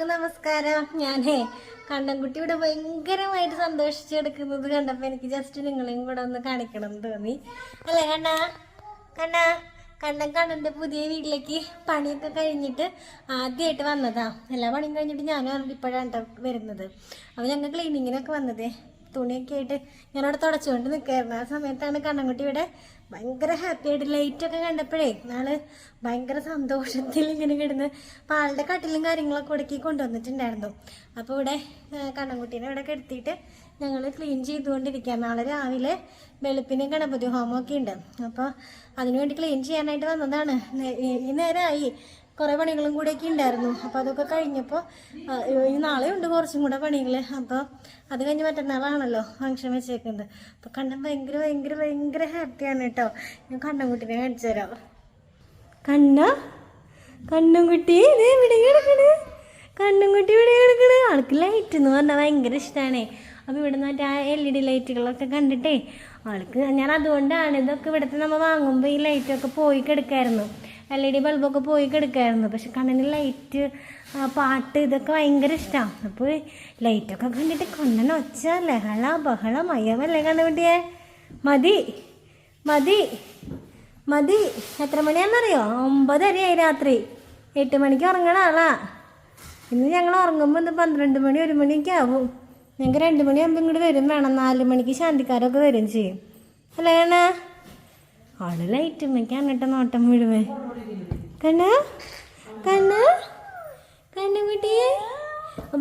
എല്ലാവർക്കും നമസ്കാരം. ഞാനേ കണ്ണൻകുട്ടി ഇവിടെ ഭയങ്കരമായിട്ട് സന്തോഷിച്ചെടുക്കുന്നത് കണ്ടപ്പോൾ എനിക്ക് ജസ്റ്റ് നിങ്ങളെയും കൂടെ ഒന്ന് കാണിക്കണം എന്ന് തോന്നി. അല്ലേ കണ്ണാ? കണ്ണാ കണ്ണൻ്റെ പുതിയ വീട്ടിലേക്ക് പണിയൊക്കെ കഴിഞ്ഞിട്ട് ആദ്യമായിട്ട് വന്നതാ. എല്ലാ പണിയും കഴിഞ്ഞിട്ട് ഞാനും ഇപ്പോഴാണ് വരുന്നത്. അപ്പോൾ ഞങ്ങൾ ക്ലീനിങ്ങിനൊക്കെ വന്നതേ. തുണിയൊക്കെ ആയിട്ട് ഞാനവിടെ തുടച്ചുകൊണ്ട് നിൽക്കായിരുന്നു. ആ സമയത്താണ് കണ്ണൻകുട്ടി ഇവിടെ ഭയങ്കര ഹാപ്പി ആയിട്ട് ലൈറ്റൊക്കെ കണ്ടപ്പോഴേ നാള് ഭയങ്കര സന്തോഷത്തിൽ ഇങ്ങനെ കിടന്ന് അപ്പോൾ ആളുടെ കട്ടിലും കാര്യങ്ങളൊക്കെ ഇടയ്ക്ക് കൊണ്ടുവന്നിട്ടുണ്ടായിരുന്നു. അപ്പോൾ ഇവിടെ കണ്ണൻകുട്ടീനെ ഇവിടെ കിടത്തിയിട്ട് ഞങ്ങൾ ക്ലീൻ ചെയ്തുകൊണ്ടിരിക്കുക. നാളെ രാവിലെ വെളുപ്പിന് ഗണപതി ഹോമമൊക്കെ ഉണ്ട്. അപ്പോൾ അതിനുവേണ്ടി ക്ലീൻ ചെയ്യാനായിട്ട് വന്നതാണ്. ഈ നേരമായി കുറേ പണികളും കൂടെയൊക്കെ ഉണ്ടായിരുന്നു. അപ്പോൾ അതൊക്കെ കഴിഞ്ഞപ്പോൾ ഈ നാളെ ഉണ്ട് കുറച്ചും കൂടെ പണികൾ. അപ്പോൾ അത് കഴിഞ്ഞ് മറ്റന്നാളാണല്ലോ ഫംഗ്ഷൻ വെച്ചേക്കുന്നത്. അപ്പോൾ കണ്ണൻ ഭയങ്കര ഭയങ്കര ഭയങ്കര ഹാപ്പിയാണ് കേട്ടോ. ഞാൻ കണ്ണൻകുട്ടീനെ കാണിച്ചു തരാം. കണ്ണൻകുട്ടി ഇത് ഇവിടെ കിടക്കണ്. കണ്ണൻകുട്ടി ഇവിടെ കിടക്കണ്. ആൾക്ക് ലൈറ്റ് എന്ന് പറഞ്ഞാൽ ഭയങ്കര ഇഷ്ടമാണേ. അപ്പോൾ ഇവിടെ നിന്ന് മറ്റേ LED ലൈറ്റുകളൊക്കെ കണ്ടിട്ടേ ആൾക്ക് ഞാൻ അതുകൊണ്ടാണ് ഇതൊക്കെ ഇവിടുത്തെ നമ്മൾ വാങ്ങുമ്പോൾ ഈ ലൈറ്റൊക്കെ പോയി കിടക്കായിരുന്നു. LED ബൾബൊക്കെ പോയി കിടക്കായിരുന്നു. പക്ഷെ കണ്ണന് ലൈറ്റ് പാട്ട് ഇതൊക്കെ ഭയങ്കര ഇഷ്ടമാണ്. അപ്പോൾ ലൈറ്റൊക്കെ കണ്ടിട്ട് കണ്ണൻ ഒച്ച ലഹള ബഹള മയമല്ലേ കണ്ണുകുട്ടിയെ. മതി മതി മതി. എത്ര മണിയാണെന്നറിയോ? 9:30 രാത്രി. 8 മണിക്ക് ഉറങ്ങണ ആളാ. ഇന്ന് ഞങ്ങൾ ഉറങ്ങുമ്പോൾ ഇന്ന് 12 മണി 1 മണിയൊക്കെ ആവും. ഞങ്ങൾക്ക് 2 മണിയാകുമ്പോൾ ഇങ്ങോട്ട് വരും വേണം. 4 മണിക്ക് ശാന്തിക്കാരൊക്കെ വരും ചെയ്യും. അല്ലേ കണ്ണ? ആള് ലൈറ്റ് ഉമ്മയ്ക്കാണ് കേട്ടോ നോട്ടം മുഴുവൻ. കണ്ണുകുട്ടിയെ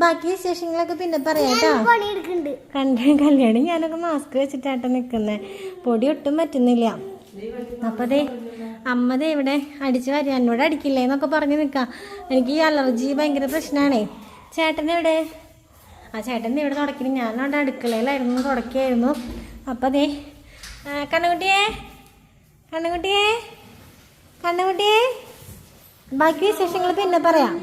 ബാക്കി വിശേഷങ്ങളൊക്കെ പിന്നെ പറയാം കേട്ടോ. കല്യാണം ഞാനൊക്കെ മാസ്ക് വെച്ചിട്ടാട്ടോ നിൽക്കുന്നത്. പൊടി ഒട്ടും പറ്റുന്നില്ല. അപ്പോൾ അതെ അമ്മതേ ഇവിടെ അടിച്ച് വരിക. എന്നോട് അടിക്കില്ലേ എന്നൊക്കെ പറഞ്ഞ് നിൽക്കാം. എനിക്ക് ഈ അലർജി ഭയങ്കര പ്രശ്നമാണേ. ചേട്ടനെവിടെ? ആ ചേട്ടൻ ഇവിടെ തുടക്കണം. ഞാനവിടെ അടുക്കളയിലായിരുന്നു തുടക്കായിരുന്നു. അപ്പം അതെ കണ്ണുകുട്ടിയെ ബാക്കി വിശേഷങ്ങൾ പിന്നെ പറയാം.